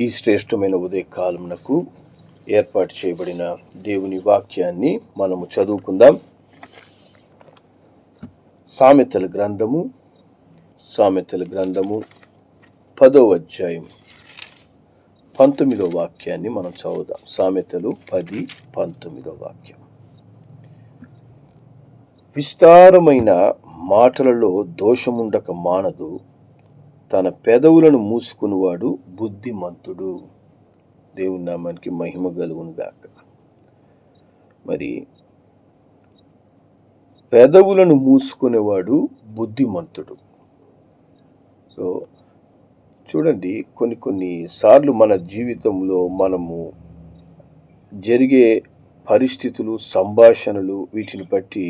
ఈ శ్రేష్టమైన ఉదయకాలమునకు ఏర్పాటు చేయబడిన దేవుని వాక్యాన్ని మనము చదువుకుందాం. సామెతల గ్రంథము 10వ అధ్యాయం 19వ వాక్యాన్ని మనం చదువుదాం. సామెతలు 10:19 వాక్యం. విస్తారమైన మాటలలో దోషముండక మానదు, తన పెదవులను మూసుకునివాడు బుద్ధిమంతుడు. దేవుని నామానికి మహిమ కలుగును గాక. మరి పెదవులను మూసుకునేవాడు బుద్ధిమంతుడు. సో చూడండి, కొన్ని సార్లు మన జీవితంలో మనము జరిగే పరిస్థితులు, సంభాషణలు, వీటిని బట్టి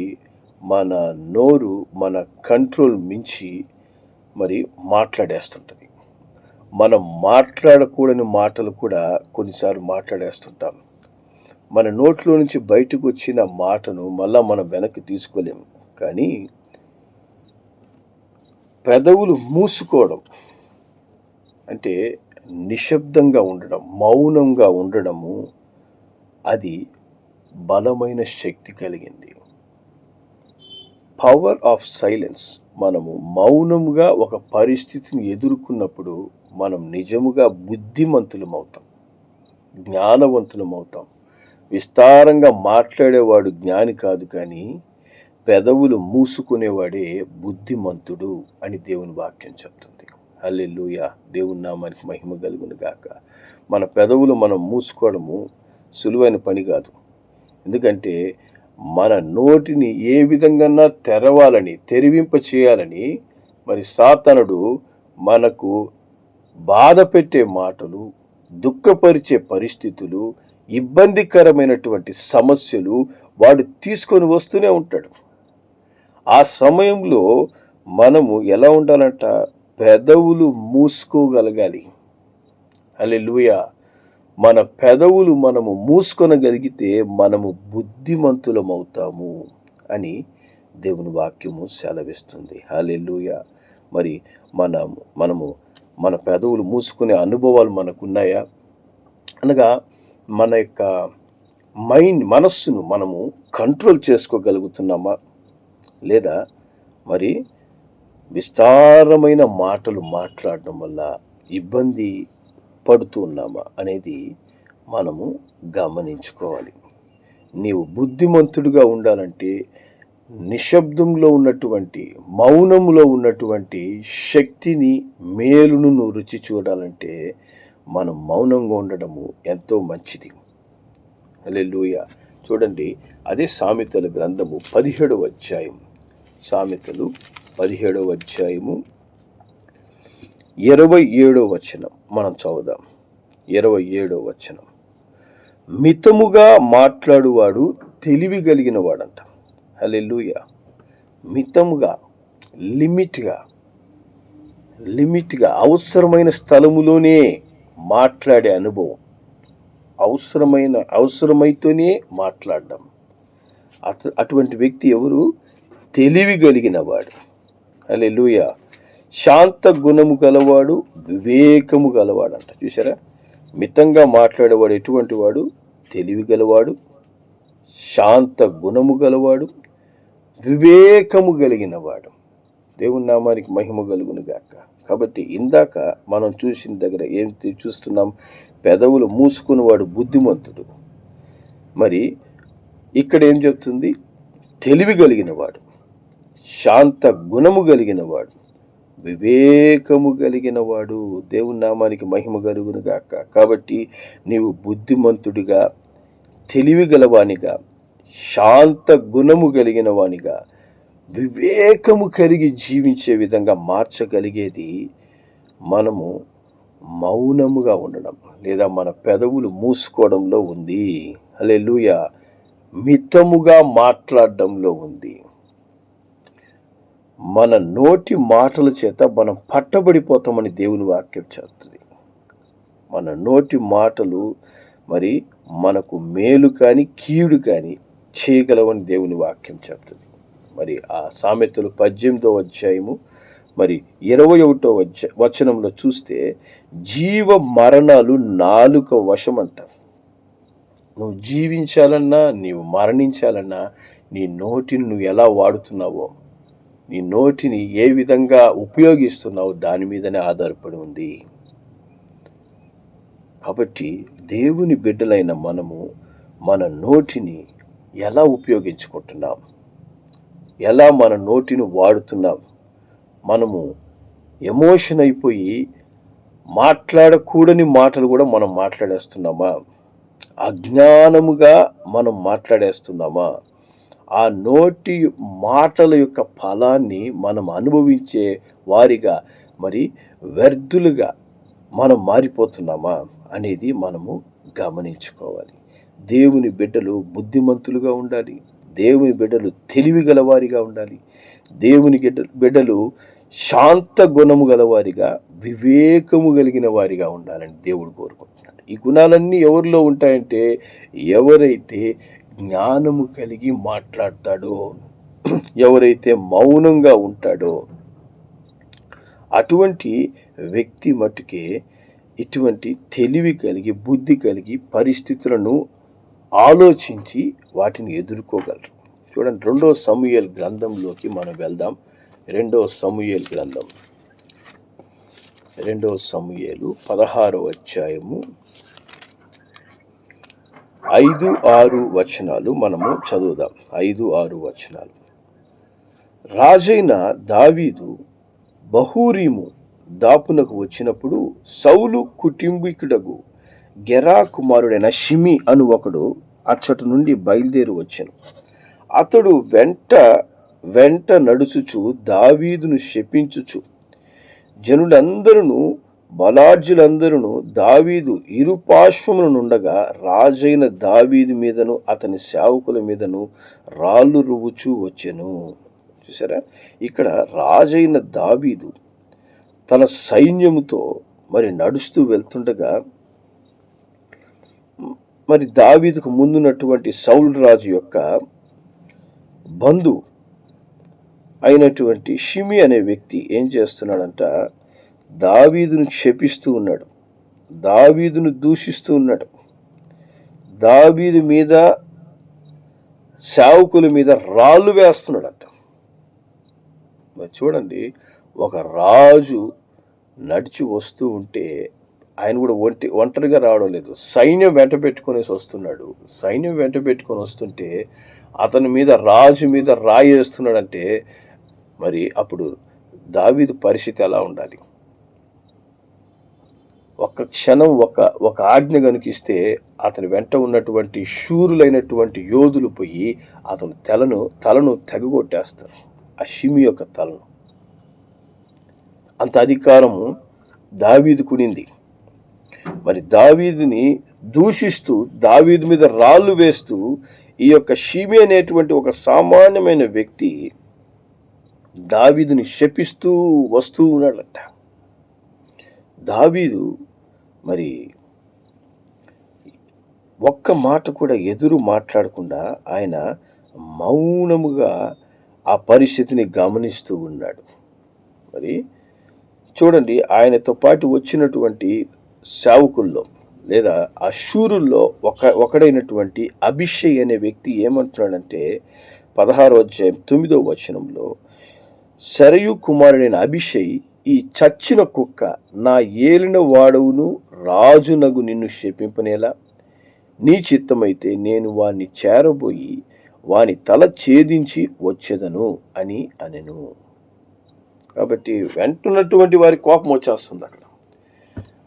మన నోరు మన కంట్రోల్ మించి మరి మాట్లాడేస్తుంటుంది. మనం మాట్లాడకూడని మాటలు కూడా కొన్నిసార్లు మాట్లాడేస్తుంటాం. మన నోట్లో నుంచి బయటకు వచ్చిన మాటను మళ్ళా మనం వెనక్కి తీసుకోలేము. కానీ పెదవులు మూసుకోవడం అంటే నిశ్శబ్దంగా ఉండడం, మౌనంగా ఉండడము, అది బలమైన శక్తి కలిగింది. Power of silence. మనము మౌనముగా ఒక పరిస్థితిని ఎదుర్కొన్నప్పుడు మనం నిజముగా బుద్ధిమంతులమవుతాం, జ్ఞానవంతులమవుతాం. విస్తారంగా మాట్లాడేవాడు జ్ఞాని కాదు, కానీ పెదవులు మూసుకునేవాడే బుద్ధిమంతుడు అని దేవుని వాక్యం చెప్తుంది. హల్లెలూయా. దేవుని నామానికి మహిమ కలుగును గాక. మన పెదవులు మనం మూసుకోవడము సులువైన పని కాదు. ఎందుకంటే మన నోటిని ఏ విధంగా తెరవాలని, తెరివింప చేయాలని మరి సాతానుడు మనకు బాధ పెట్టే మాటలు, దుఃఖపరిచే పరిస్థితులు, ఇబ్బందికరమైనటువంటి సమస్యలు వాడు తీసుకొని వస్తూనే ఉంటాడు. ఆ సమయంలో మనము ఎలా ఉండాలంట? పెదవులు మూసుకోగలగాలి. హల్లెలూయా. మన పెదవులు మనము మూసుకొనగలిగితే మనము బుద్ధిమంతులమవుతాము అని దేవుని వాక్యము సెలవిస్తుంది. హల్లెలూయా. మరి మనము మన పెదవులు మూసుకునే అనుభవాలు మనకున్నాయా? అనగా మన యొక్క మనస్సును మనము కంట్రోల్ చేసుకోగలుగుతున్నామా? లేదా మరి విస్తారమైన మాటలు మాట్లాడడం వల్ల ఇబ్బంది పడుతూ ఉన్నామా అనేది మనము గమనించుకోవాలి. నీవు బుద్ధిమంతుడిగా ఉండాలంటే నిశ్శబ్దంలో ఉన్నటువంటి, మౌనంలో ఉన్నటువంటి శక్తిని, మేలును నువ్వు రుచి చూడాలంటే మనం మౌనంగా ఉండడము ఎంతో మంచిది. హల్లెలూయా. చూడండి, అదే సామెతల గ్రంథము 17వ అధ్యాయం. సామెతలు 17వ అధ్యాయము 27వ వచనం మనం చదువుదాం. 27వ వచనం. మితముగా మాట్లాడువాడు తెలివి కలిగిన వాడంట. హల్లెలూయా. మితముగా, లిమిట్గా అవసరమైన స్థలములోనే మాట్లాడే అనుభవం, అవసరమైతేనే మాట్లాడడం. అటువంటి వ్యక్తి ఎవరు? తెలివి కలిగిన వాడు. హల్లెలూయా. శాంత గుణము గలవాడు, వివేకము గలవాడంట. చూసారా? మితంగా మాట్లాడేవాడు ఎటువంటి వాడు? తెలివి గలవాడు, శాంత గుణము గలవాడు, వివేకము కలిగిన వాడు. దేవుని నామానికి మహిమ కలుగును గాక. కాబట్టి ఇందాక మనం చూసిన దగ్గర ఏం చూస్తున్నాం? పెదవులు మూసుకునేవాడు బుద్ధిమంతుడు. మరి ఇక్కడ ఏం చెప్తుంది? తెలివి కలిగిన వాడు, శాంత గుణము కలిగిన వాడు, వివేకము కలిగిన వాడు. దేవుని నామానికి మహిమ కలుగును గాక. కాబట్టి నీవు బుద్ధిమంతుడిగా, తెలివి గలవానిగా, శాంత గుణము కలిగిన వానిగా, వివేకము కలిగి జీవించే విధంగా మార్చగలిగేది మనము మౌనముగా ఉండడం, లేదా మన పెదవులు మూసుకోవడంలో ఉంది. హల్లెలూయా. మితముగా మాట్లాడడంలో ఉంది. మన నోటి మాటల చేత మనం పట్టబడిపోతామని దేవుని వాక్యం చెప్తుంది. మన నోటి మాటలు మరి మనకు మేలు కానీ కీడు కానీ చేయగలవని దేవుని వాక్యం చెప్తుంది. మరి ఆ సామెతలు 18వ అధ్యాయము మరి 21వ వచనంలో చూస్తే జీవ మరణాలు నాలుక వశం అంట. నువ్వు జీవించాలన్నా, నీవు మరణించాలన్నా నీ నోటిని నువ్వు ఎలా వాడుతున్నావో, నీ నోటిని ఏ విధంగా ఉపయోగిస్తున్నావో దాని మీదనే ఆధారపడి ఉంది. కాబట్టి దేవుని బిడ్డలైన మనము మన నోటిని ఎలా ఉపయోగించుకుంటున్నాం, ఎలా మన నోటిని వాడుతున్నాం? మనము ఎమోషన్ అయిపోయి మాట్లాడకూడని మాటలు కూడా మనం మాట్లాడేస్తున్నామా? అజ్ఞానముగా మనం మాట్లాడేస్తున్నామా? ఆ నోటి మాటల యొక్క ఫలాన్ని మనం అనుభవించే వారిగా, మరి వ్యర్థులుగా మనం మారిపోతున్నామా అనేది మనము గమనించుకోవాలి. దేవుని బిడ్డలు బుద్ధిమంతులుగా ఉండాలి. దేవుని బిడ్డలు తెలివి గలవారిగా ఉండాలి. దేవుని బిడ్డలు శాంత గుణము గలవారిగా, వివేకము కలిగిన వారిగా ఉండాలని దేవుడు కోరుకుంటున్నాడు. ఈ గుణాలన్నీ ఎవరిలో ఉంటాయంటే, ఎవరైతే జ్ఞానము కలిగి మాట్లాడతాడో, ఎవరైతే మౌనంగా ఉంటాడో అటువంటి వ్యక్తి మట్టుకే ఇటువంటి తెలివి కలిగి, బుద్ధి కలిగి పరిస్థితులను ఆలోచించి వాటిని ఎదుర్కోగలరు. చూడండి, 2 సమూయేలు గ్రంథంలోకి మనం వెళ్దాం. 2 సమూయేలు గ్రంథం, 2 సమూయేలు 16వ అధ్యాయము 5-6 వచనాలు మనము చదువుదాం. 5-6 వచనాలు. రాజైన దావీదు బహూరీము దాపునకు వచ్చినప్పుడు సౌలు కుటుంబీకుడగు గెరా కుమారుడైన షిమి అను ఒకడు అచ్చటి నుండి బయలుదేరి వచ్చెను. అతడు వెంట నడుచుచు దావీదును శపించుచు, జనులందరూ బలార్జులందరూ దావీదు ఇరుపార్శ్వముల నుండగా రాజైన దావీదు మీదను అతని సేవకుల మీదను రాళ్ళు రువ్వుచూ వచ్చెను. చూసారా, ఇక్కడ రాజైన దావీదు తన సైన్యముతో మరి నడుస్తూ వెళ్తుండగా, మరి దావీదుకు ముందున్నటువంటి సౌలు రాజు యొక్క బంధువు అయినటువంటి షిమి అనే వ్యక్తి ఏం చేస్తున్నాడంట, దావీదును శపిస్తూ ఉన్నాడు, దావీదును దూషిస్తూ ఉన్నాడు, దావీదు మీద సేవకుల మీద రాళ్ళు వేస్తున్నాడంట. మరి చూడండి, ఒక రాజు నడిచి వస్తూ ఉంటే ఆయన కూడా ఒంటరిగా రావడం లేదు, సైన్యం వెంట పెట్టుకునేసి వస్తున్నాడు. సైన్యం వెంట పెట్టుకొని వస్తుంటే అతని మీద, రాజు మీద రాయి వేస్తున్నాడంటే మరి అప్పుడు దావీదు పరిస్థితి ఎలా ఉండాలి? ఒక్క క్షణం ఒక ఆజ్ఞ కనుకిస్తే అతని వెంట ఉన్నటువంటి శూరులైనటువంటి యోధులు పోయి అతని తలను తెగగొట్టేస్తారు, ఆ షిమి యొక్క తలను. అంత అధికారము దావీదుకునింది. మరి దావీదుని దూషిస్తూ, దావీదు మీద రాళ్ళు వేస్తూ ఈ యొక్క షిమి అనేటువంటి ఒక సామాన్యమైన వ్యక్తి దావీదుని శపిస్తూ వస్తూ ఉన్నాడట. దావీదు మరి ఒక్క మాట కూడా ఎదురు మాట్లాడకుండా ఆయన మౌనముగా ఆ పరిస్థితిని గమనిస్తూ ఉన్నాడు. మరి చూడండి, ఆయనతో పాటు వచ్చినటువంటి సేవకుల్లో లేదా ఆ శూరుల్లో ఒకడైనటువంటి అభిషయ్ అనే వ్యక్తి ఏమంటున్నాడంటే, 16వ అధ్యాయం 9వ వచనంలో, సరయు కుమారుడైన అభిషయ్, ఈ చచ్చిన కుక్క నా ఏలిన వాడవును రాజునగు నిన్ను శపింపనేలా, నీ చిత్తమైతే నేను వాణ్ణి చేరబోయి వాని తల ఛేదించి వచ్చేదను అని అనెను. కాబట్టి వెంటున్నటువంటి వారి కోపం వచ్చేస్తుంది అక్కడ.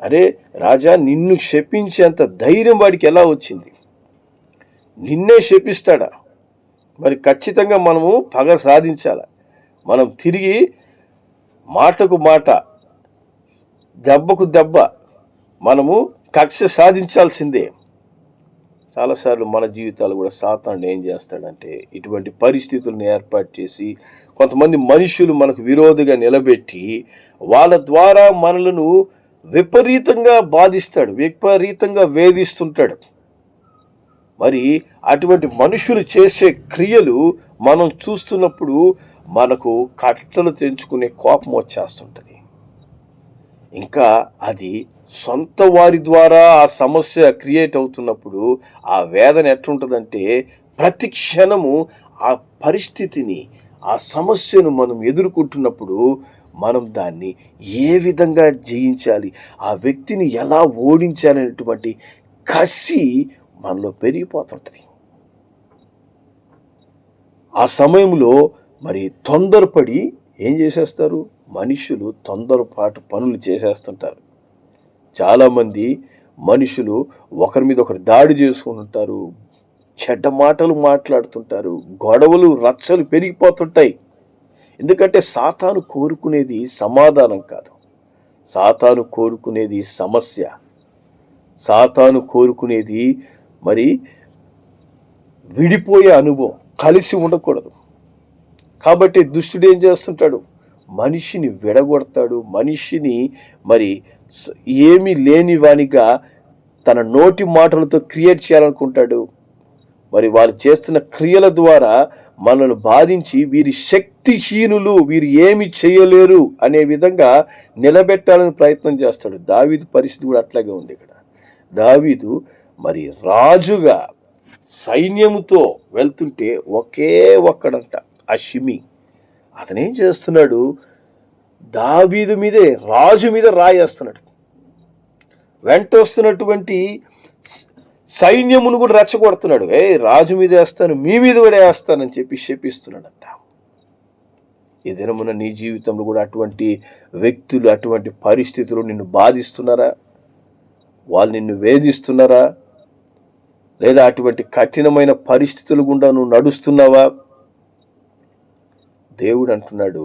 అరే రాజా, నిన్ను శపించేంత ధైర్యం వాడికి ఎలా వచ్చింది? నిన్నే శపిస్తాడా? మరి ఖచ్చితంగా మనము పగ సాధించాల. మనం తిరిగి మాటకు మాట, దెబ్బకు దెబ్బ మనము కక్ష సాధించాల్సిందే. చాలాసార్లు మన జీవితాలు కూడా సాతానుడు ఏం చేస్తాడంటే, ఇటువంటి పరిస్థితులను ఏర్పాటు చేసి కొంతమంది మనుషులు మనకు విరోధిగా నిలబెట్టి వాళ్ళ ద్వారా మనలను విపరీతంగా బాధిస్తాడు, విపరీతంగా వేధిస్తుంటాడు. మరి అటువంటి మనుషులు చేసే క్రియలు మనం చూస్తున్నప్పుడు మనకు కట్టలు తెంచుకునే కోపం వచ్చేస్తుంటుంది. ఇంకా అది సొంత వారి ద్వారా ఆ సమస్య క్రియేట్ అవుతున్నప్పుడు ఆ వేదన ఎట్లుంటుందంటే, ప్రతి క్షణము ఆ పరిస్థితిని, ఆ సమస్యను మనం ఎదుర్కొంటున్నప్పుడు మనం దాన్ని ఏ విధంగా జయించాలి, ఆ వ్యక్తిని ఎలా ఓడించాలనేటువంటి కసి మనలో పెరిగిపోతుంటుంది. ఆ సమయంలో మరి తొందరపడి ఏం చేసేస్తారు, మనుషులు తొందరపాటు పనులు చేసేస్తుంటారు. చాలామంది మనుషులు ఒకరి మీద ఒకరు దాడి చేసుకుని ఉంటారు, చెడ్డ మాటలు మాట్లాడుతుంటారు, గొడవలు రచ్చలు పెరిగిపోతుంటాయి. ఎందుకంటే సాతాను కోరుకునేది సమాధానం కాదు, సాతాను కోరుకునేది సమస్య, సాతాను కోరుకునేది మరి విడిపోయే అనుభవం, కలిసి ఉండకూడదు. కాబట్టి దుష్టుడు ఏం చేస్తుంటాడు, మనిషిని విడగొడతాడు, మనిషిని మరి ఏమీ లేని వానిగా తన నోటి మాటలతో క్రియేట్ చేయాలనుకుంటాడు. మరి వాళ్ళు చేస్తున్న క్రియల ద్వారా మనల్ని బాధించి వీరి శక్తిహీనులు, వీరు ఏమి చేయలేరు అనే విధంగా నిలబెట్టాలని ప్రయత్నం చేస్తాడు. దావీదు పరిస్థితి కూడా అట్లాగే ఉంది. ఇక్కడ దావీదు మరి రాజుగా సైన్యముతో వెళ్తుంటే ఒకే ఒక్కడంట, ఆ షిమి. అతనేం చేస్తున్నాడు, దావీదు మీదే, రాజు మీద రాయేస్తున్నాడు. వెంట వస్తున్నటువంటి సైన్యమును కూడా రెచ్చగొడుతున్నాడు. రాజు మీద వేస్తాను, మీ మీద కూడా వేస్తానని చెప్పి శపిస్తున్నాడంట. ఈ దినమున నీ జీవితంలో కూడా అటువంటి వ్యక్తులు, అటువంటి పరిస్థితులు నిన్ను బాధిస్తున్నారా? వాళ్ళు నిన్ను వేధిస్తున్నారా? లేదా అటువంటి కఠినమైన పరిస్థితులు గుండా నువ్వు నడుస్తున్నావా? దేవుడు అంటున్నాడు,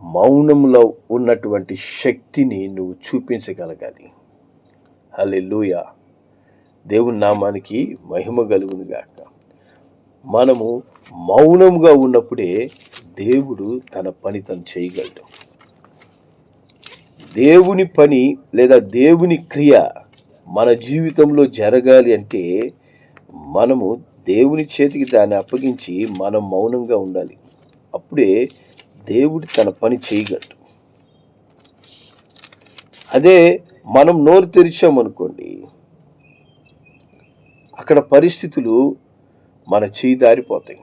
మౌనంలో ఉన్నటువంటి శక్తిని నువ్వు చూపించగలగాలి. హల్లెలూయా. దేవుని నామానికి మహిమ కలుగును గాక. మనము మౌనంగా ఉన్నప్పుడే దేవుడు తన పని తను చేయగలడు. దేవుని పని లేదా దేవుని క్రియ మన జీవితంలో జరగాలి అంటే మనము దేవుని చేతికి దాన్ని అప్పగించి మనం మౌనంగా ఉండాలి. అప్పుడే దేవుడు తన పని చేయగలడు. అదే మనం నోరు తెరిచామనుకోండి, అక్కడ పరిస్థితులు మన చేయి దాటిపోతాయి.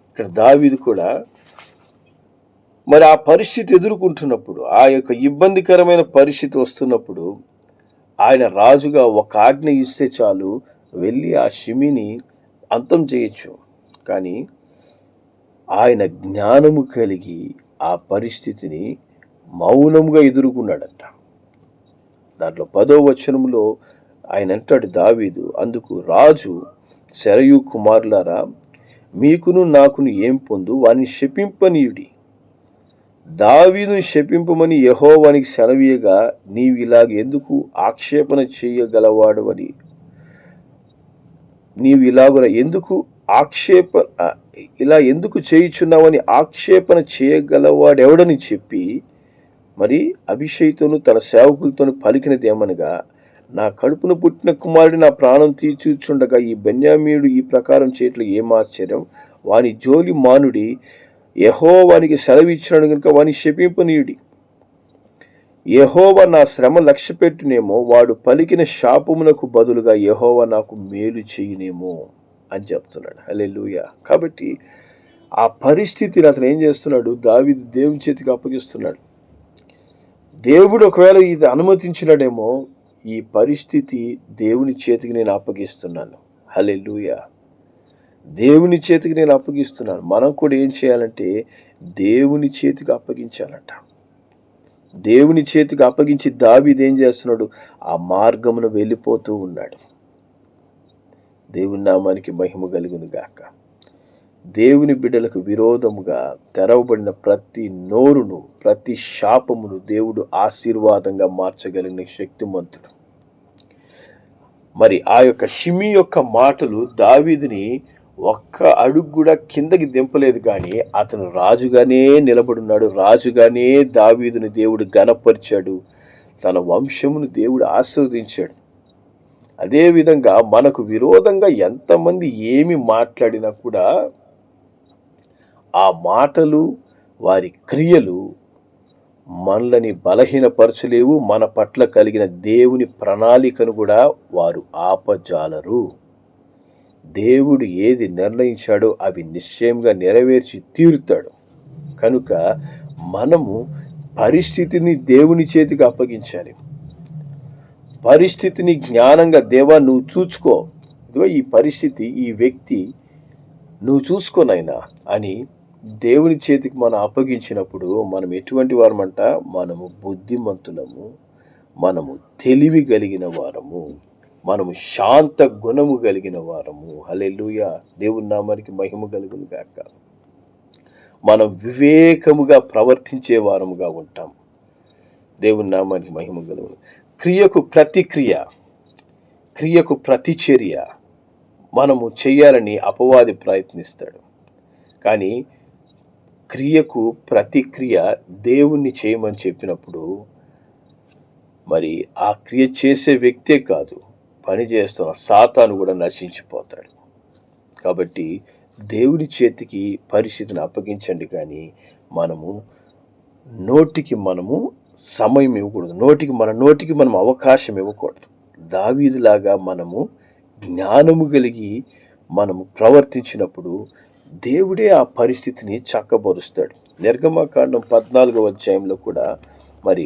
ఇక్కడ దావీదు కూడా మరి ఆ పరిస్థితి ఎదుర్కొంటున్నప్పుడు, ఆ యొక్క ఇబ్బందికరమైన పరిస్థితి వస్తున్నప్పుడు, ఆయన రాజుగా ఒక ఆజ్ఞ ఇస్తే చాలు, వెళ్ళి ఆ షిమిని అంతం చేయొచ్చు. కానీ ఆయన జ్ఞానము కలిగి ఆ పరిస్థితిని మౌనంగా ఎదుర్కొన్నాడంట. దాంట్లో 10వ వచనంలో ఆయన అంటాడు దావీదు, అందుకు రాజు, శరయు కుమారులారా, మీకును నాకును ఏం పొందు, వారిని శపింపనీయుడి. దావీదును శపింపమని యెహోవానికి సెలవీయగా నీవు ఇలాగ ఎందుకు ఆక్షేపణ చేయగలవాడవని, నీవు ఇలా ఎందుకు చేయుచున్నావని ఆక్షేపణ చేయగలవాడెవడని చెప్పి మరి అభిషేకుతోను తన సేవకులతోను పలికినది ఏమనగా, నా కడుపున పుట్టిన కుమారుడు నా ప్రాణం తీర్చుచుండగా ఈ బెన్యామీయుడు ఈ ప్రకారం చేయట్లు ఏం ఆశ్చర్యం, వాని జోలి మానుడి, యెహోవానికి సెలవిచ్చినాడు కనుక వాని శపింపనీయుడి. యెహోవా నా శ్రమ లక్ష్యపెట్టునేమో, వాడు పలికిన శాపమునకు బదులుగా యెహోవా నాకు మేలు చేయునేమో అని చెప్తున్నాడు. హల్లెలూయా. కాబట్టి ఆ పరిస్థితిని అతను ఏం చేస్తున్నాడు, దావీదు దేవుని చేతికి అప్పగిస్తున్నాడు. దేవుడు ఒకవేళ ఇది అనుమతించినాడేమో, ఈ పరిస్థితి దేవుని చేతికి నేను అప్పగిస్తున్నాను. హల్లెలూయా. దేవుని చేతికి నేను అప్పగిస్తున్నాను. మనం కూడా ఏం చేయాలంటే దేవుని చేతికి అప్పగించాలంట. దేవుని చేతికి అప్పగించి దావీదు ఏం చేస్తున్నాడు, ఆ మార్గమును వెళ్ళిపోతూ ఉన్నాడు. దేవుని నామానికి మహిమ కలుగును గాక. దేవుని బిడ్డలకు విరోధముగా తెరవబడిన ప్రతి నోరును, ప్రతి శాపమును దేవుడు ఆశీర్వాదంగా మార్చగలిగిన శక్తిమంతుడు. మరి ఆ యొక్క షిమి యొక్క మాటలు దావీదుని ఒక్క అడుగు కూడా కిందకి దింపలేదు, కానీ అతను రాజుగానే నిలబడున్నాడు. రాజుగానే దావీదుని దేవుడు ఘనపరిచాడు, తన వంశమును దేవుడు ఆశీర్వదించాడు. అదేవిధంగా మనకు విరోధంగా ఎంతమంది ఏమి మాట్లాడినా కూడా ఆ మాటలు, వారి క్రియలు మనల్ని బలహీనపరచలేవు. మన పట్ల కలిగిన దేవుని ప్రణాళికను కూడా వారు ఆపజాలరు. దేవుడు ఏది నిర్ణయించాడో అవి నిశ్చయంగా నెరవేర్చి తీరుతాడు. కనుక మనము పరిస్థితిని దేవుని చేతికి అప్పగించాలి. పరిస్థితిని జ్ఞానంగా, దేవా నువ్వు చూసుకో, ఇదిగో ఈ పరిస్థితి, ఈ వ్యక్తి నువ్వు చూసుకోనైనా అని దేవుని చేతికి మనం అప్పగించినప్పుడు మనం ఎటువంటి వారమంట? మనము బుద్ధిమంతులము, మనము తెలివి కలిగిన వారము, మనము శాంత గుణము కలిగిన వారము. హల్లెలూయా! దేవుని నామానికి మహిమ కలుగును గాక. మనం వివేకముగా ప్రవర్తించే వారముగా ఉంటాం. దేవుని నామానికి మహిమ కలుగును. క్రియకు ప్రతిక్రియ, క్రియకు ప్రతిచర్య మనము చేయాలని అపవాది ప్రయత్నిస్తాడు. కానీ క్రియకు ప్రతిక్రియ దేవుణ్ణి చేయమని చెప్పినప్పుడు మరి ఆ క్రియ చేసే వ్యక్తే కాదు, పని చేస్తున్న సాతాను కూడా నశించిపోతాడు. కాబట్టి దేవుని చేతికి పరిస్థితిని అప్పగించండి. కానీ మనము నోటికి సమయం ఇవ్వకూడదు. నోటికి మనం అవకాశం ఇవ్వకూడదు. దావీదులాగా మనము జ్ఞానము కలిగి మనము ప్రవర్తించినప్పుడు దేవుడే ఆ పరిస్థితిని చక్కబరుస్తాడు. నిర్గమకాండం 14వ అధ్యాయంలో కూడా మరి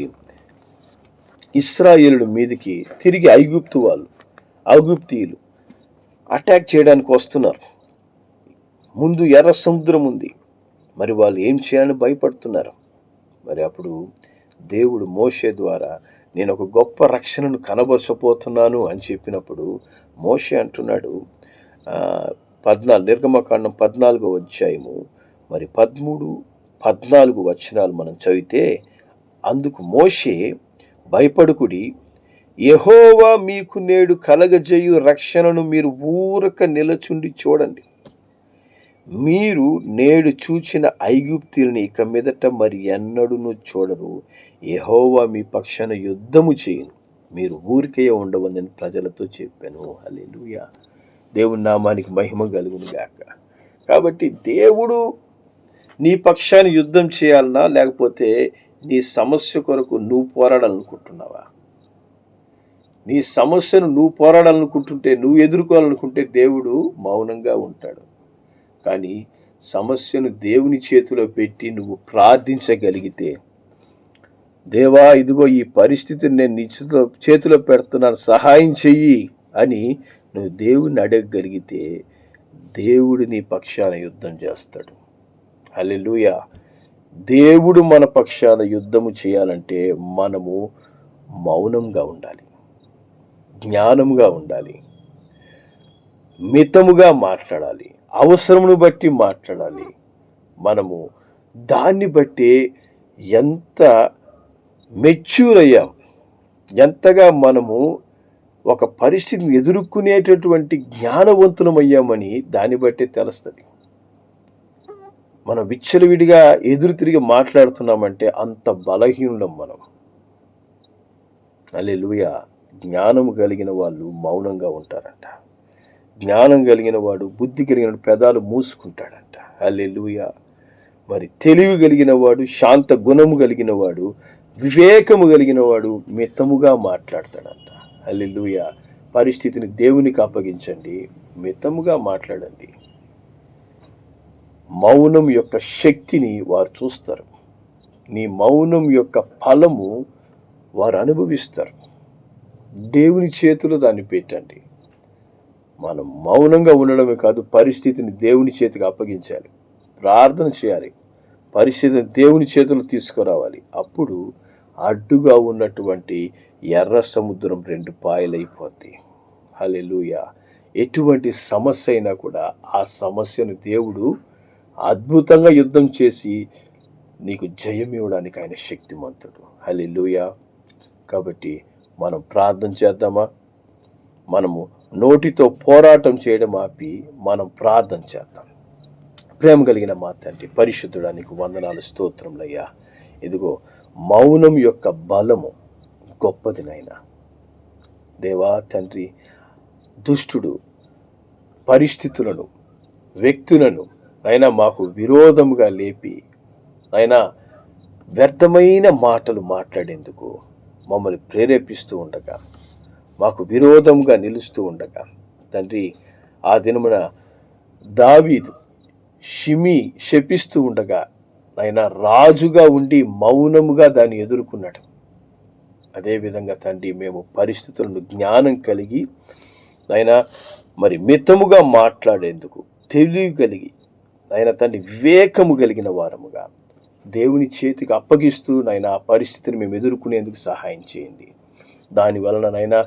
ఇశ్రాయేలుల మీదకి తిరిగి ఐగుప్తీయులు అటాక్ చేయడానికి వస్తున్నారు. ముందు ఎర్ర సముద్రం ఉంది. మరి వాళ్ళు ఏం చేయాలని భయపడుతున్నారు. మరి అప్పుడు దేవుడు మోషే ద్వారా నేను ఒక గొప్ప రక్షణను కనబరచబోతున్నాను అని చెప్పినప్పుడు మోషే అంటున్నాడు, నిర్గమకాండం 14వ అధ్యాయము మరి 13, 14 వచనాలు మనం చదివితే, అందుకు మోషే, భయపడుకుడి, యెహోవా మీకు నేడు కలగజేయు రక్షణను మీరు ఊరక నిలచుండి చూడండి. మీరు నేడు చూచిన ఐగుప్తీయులని ఇక మీదట మరి ఎన్నడూను చూడరు. యెహోవా మీ పక్షాన యుద్ధము చేయను, మీరు ఊరికే ఉండవని ప్రజలతో చెప్పాను. హల్లెలూయా! దేవుని నామానికి మహిమ కలుగును గాక. కాబట్టి దేవుడు నీ పక్షాన్ని యుద్ధం చేయాలన్నా, లేకపోతే నీ సమస్య కొరకు నువ్వు పోరాడాలనుకుంటున్నావా? నీ సమస్యను నువ్వు పోరాడాలనుకుంటుంటే, నువ్వు ఎదుర్కోవాలనుకుంటే దేవుడు మౌనంగా ఉంటాడు. కానీ సమస్యను దేవుని చేతిలో పెట్టి నువ్వు ప్రార్థించగలిగితే, దేవా ఇదిగో ఈ పరిస్థితిని నేను నీ చేతిలో పెడుతున్నాను, సహాయం చెయ్యి అని నువ్వు దేవుని అడగగలిగితే దేవుడు నీ పక్షాన యుద్ధం చేస్తాడు. హల్లెలూయా! దేవుడు మన పక్షాన యుద్ధము చేయాలంటే మనము మౌనంగా ఉండాలి, జ్ఞానముగా ఉండాలి, మితముగా మాట్లాడాలి, అవసరమును బట్టి మాట్లాడాలి. మనము దాన్ని బట్టి ఎంత మెచ్యూర్ అయ్యాం, ఎంతగా మనము ఒక పరిస్థితిని ఎదుర్కొనేటటువంటి జ్ఞానవంతులమయ్యామని దాన్ని బట్టే తెలుస్తుంది. మనం విచ్చలవిడిగా ఎదురు తిరిగి మాట్లాడుతున్నామంటే అంత బలహీనులం మనం. హల్లెలూయా! జ్ఞానము కలిగిన వాళ్ళు మౌనంగా ఉంటారంట. జ్ఞానం కలిగిన వాడు, బుద్ధి కలిగిన పెదాలు మూసుకుంటాడంట. హల్లెలూయా! మరి తెలివి కలిగిన వాడు, శాంత గుణము కలిగిన వాడు, వివేకము కలిగిన వాడు మితముగా మాట్లాడతాడంట. హల్లెలూయా! పరిస్థితిని దేవునికి అప్పగించండి, మితముగా మాట్లాడండి. మౌనం యొక్క శక్తిని వారు చూస్తారు. నీ మౌనం యొక్క ఫలము వారు అనుభవిస్తారు. దేవుని చేతిలో దాన్ని పెట్టండి. మనం మౌనంగా ఉండడమే కాదు, పరిస్థితిని దేవుని చేతికి అప్పగించాలి, ప్రార్థన చేయాలి, పరిస్థితిని దేవుని చేతులు తీసుకురావాలి. అప్పుడు అడ్డుగా ఉన్నటువంటి ఎర్ర సముద్రం 2 పాయలైపోద్ది. హల్లెలూయా! ఎటువంటి సమస్య అయినా కూడా ఆ సమస్యను దేవుడు అద్భుతంగా యుద్ధం చేసి నీకు జయం ఇవ్వడానికి ఆయన శక్తిమంతుడు. హల్లెలూయా! కాబట్టి మనం ప్రార్థన చేద్దామా? మనము నోటితో పోరాటం చేయడం ఆపి మనం ప్రార్థన చేద్దాం. ప్రేమ కలిగిన మా తండ్రి, పరిశుద్ధుడా, నీకు వందనాలు, స్తోత్రములయ్యా. ఇదిగో మౌనం యొక్క బలము గొప్పది నాయనా. దేవా తండ్రి, దుష్టుడు పరిస్థితులను, వ్యక్తులను అయినా మాకు విరోధముగా లేపి అయినా వ్యర్థమైన మాటలు మాట్లాడేందుకు మమ్మల్ని ప్రేరేపిస్తూ ఉండగా, మాకు విరోధంగా నిలుస్తూ ఉండగా, తండ్రి ఆ దినమున దావీదు షిమి శపిస్తూ ఉండగా ఆయన రాజుగా ఉండి మౌనముగా దాన్ని ఎదుర్కొన్నాడు. అదేవిధంగా తండ్రి మేము పరిస్థితులను జ్ఞానం కలిగి ఆయన మరి మితముగా మాట్లాడేందుకు తెలివి కలిగి ఆయన తండ్రి వివేకము కలిగిన వారముగా దేవుని చేతికి అప్పగిస్తూ నాయన ఆ పరిస్థితిని మేము ఎదుర్కొనేందుకు సహాయం చేయండి. దానివలన నైనా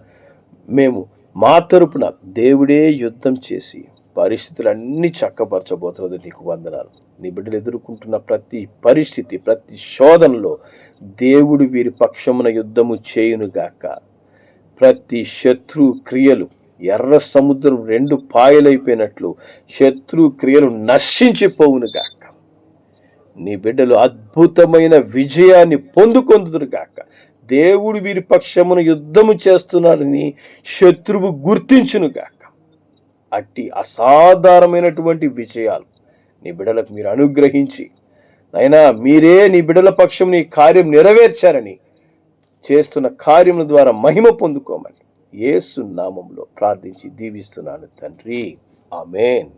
మేము మా తరపున దేవుడే యుద్ధం చేసి పరిస్థితులన్నీ చక్కపరచబోతున్నది. నీకు వందనాలు. నీ బిడ్డలు ఎదుర్కొంటున్న ప్రతి పరిస్థితి, ప్రతి శోధనలో దేవుడు వీరి పక్షమున యుద్ధము చేయునుగాక. ప్రతి శత్రు క్రియలు ఎర్ర సముద్రం 2 పాయలైపోయినట్లు శత్రు క్రియలు నశించిపోవునుగాక. నీ బిడ్డలు అద్భుతమైన విజయాన్ని పొందుకొందురుగాక. దేవుడు వీరి పక్షమున యుద్ధము చేస్తున్నాడని శత్రువు గుర్తించునుగాక. అట్టి అసాధారణమైనటువంటి విజయాలు నీ బిడ్డలకు మీరు అనుగ్రహించి అయినా మీరే నీ బిడ్డల పక్షం నీ కార్యం నెరవేర్చారని చేస్తున్న కార్యముల ద్వారా మహిమ పొందుకోమని యేసు నామములో ప్రార్థించి దీవిస్తున్నాను తండ్రి. ఆమేన్.